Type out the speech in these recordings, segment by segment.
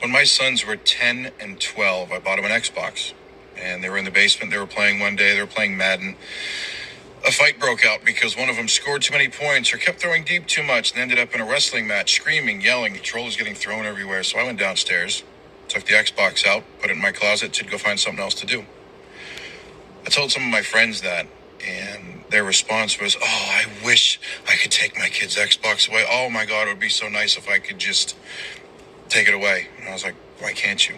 When my sons were 10 and 12, I bought them an Xbox. And they were in the basement. They were playing one day. They were playing Madden. A fight broke out because one of them scored too many points or kept throwing deep too much and ended up in a wrestling match, screaming, yelling. The controller was getting thrown everywhere. So I went downstairs, took the Xbox out, put it in my closet to go find something else to do. I told some of my friends that, and their response was, "Oh, I wish I could take my kid's Xbox away. Oh my God, it would be so nice if I could just take it away." And I was like, "Why can't you?"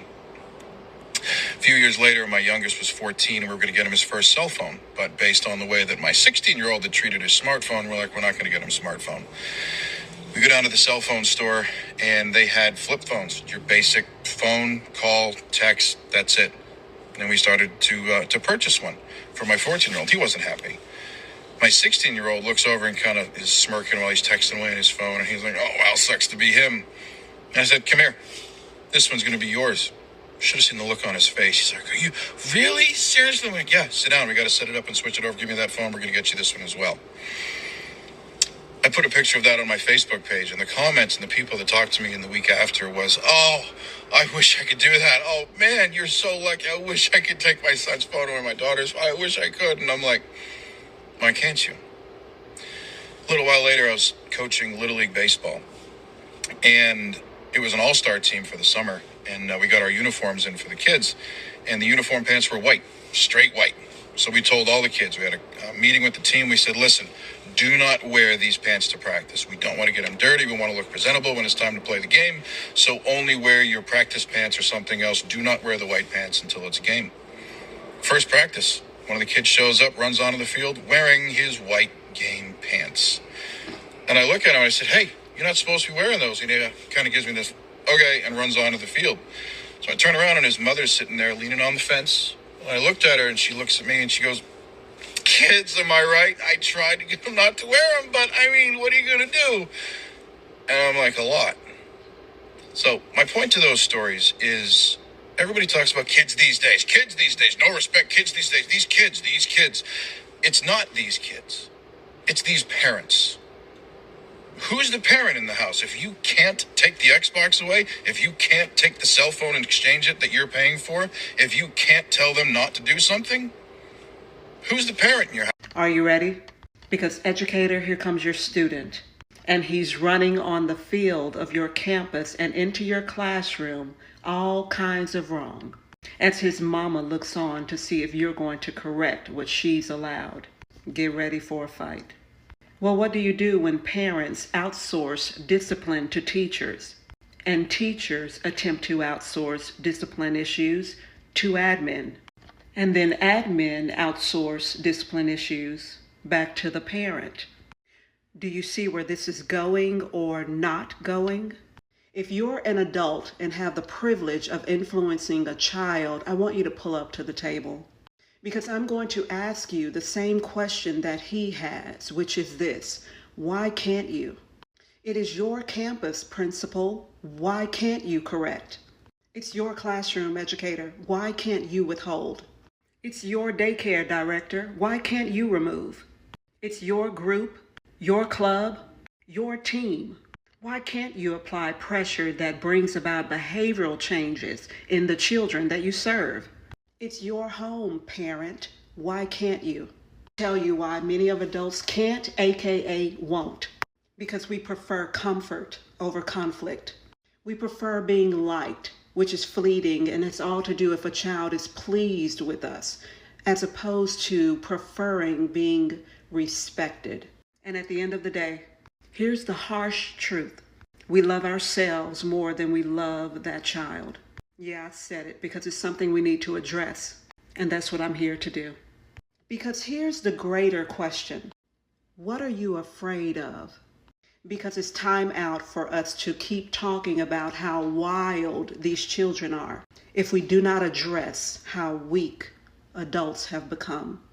A few years later, my youngest was 14, and we were going to get him his first cell phone. But based on the way that my 16-year-old had treated his smartphone, we're like, we're not going to get him a smartphone. We go down to the cell phone store, and they had flip phones. Your basic phone, call, text, that's it. And we started to purchase one for my 14-year-old. He wasn't happy. My 16-year-old looks over and kind of is smirking while he's texting away on his phone, and he's like, "Oh, wow, sucks to be him." And I said, "Come here. This one's going to be yours." Should have seen the look on his face. He's like, "Are you really? Seriously?" I'm like, "Yeah, sit down. We got to set it up and switch it over. Give me that phone. We're going to get you this one as well." I put a picture of that on my Facebook page, and the comments and the people that talked to me in the week after was, "Oh, I wish I could do that. Oh, man, you're so lucky. I wish I could take my son's photo or my daughter's. I wish I could." And I'm like, "Why can't you?" A little while later, I was coaching Little League Baseball, and it was an all-star team for the summer. And we got our uniforms in for the kids, and the uniform pants were white, straight white. So we told all the kids, we had a meeting with the team. We said, "Listen, do not wear these pants to practice. We don't want to get them dirty. We want to look presentable when it's time to play the game. So only wear your practice pants or something else. Do not wear the white pants until it's a game." First practice, one of the kids shows up, runs onto the field wearing his white game pants. And I look at him and I said, "Hey, you're not supposed to be wearing those." And he kind of gives me this, "Okay," and runs onto the field. So I turn around and his mother's sitting there leaning on the fence. And I looked at her and she looks at me and she goes, "Kids, am I right? I tried to get them not to wear them, but I mean, what are you going to do?" And I'm like, "A lot." So my point to those stories is everybody talks about kids these days, no respect, kids these days, these kids. It's not these kids. It's these parents. Who's the parent in the house? If you can't take the Xbox away, if you can't take the cell phone and exchange it that you're paying for, if you can't tell them not to do something, who's the parent in your house? Are you ready? Because educator, here comes your student. And he's running on the field of your campus and into your classroom, all kinds of wrong, as his mama looks on to see if you're going to correct what she's allowed. Get ready for a fight. Well, what do you do when parents outsource discipline to teachers and teachers attempt to outsource discipline issues to admin, and then admin outsource discipline issues back to the parent? Do you see where this is going or not going? If you're an adult and have the privilege of influencing a child, I want you to pull up to the table. Because I'm going to ask you the same question that he has, which is this: why can't you? It is your campus, principal. Why can't you correct? It's your classroom, educator. Why can't you withhold? It's your daycare director. Why can't you remove? It's your group, your club, your team. Why can't you apply pressure that brings about behavioral changes in the children that you serve? It's your home, parent. Why can't you? Tell you why many of adults can't, aka won't. Because we prefer comfort over conflict. We prefer being liked, which is fleeting, and it's all to do if a child is pleased with us, as opposed to preferring being respected. And at the end of the day, here's the harsh truth. We love ourselves more than we love that child. Yeah, I said it because it's something we need to address. And that's what I'm here to do. Because here's the greater question. What are you afraid of? Because it's time out for us to keep talking about how wild these children are if we do not address how weak adults have become.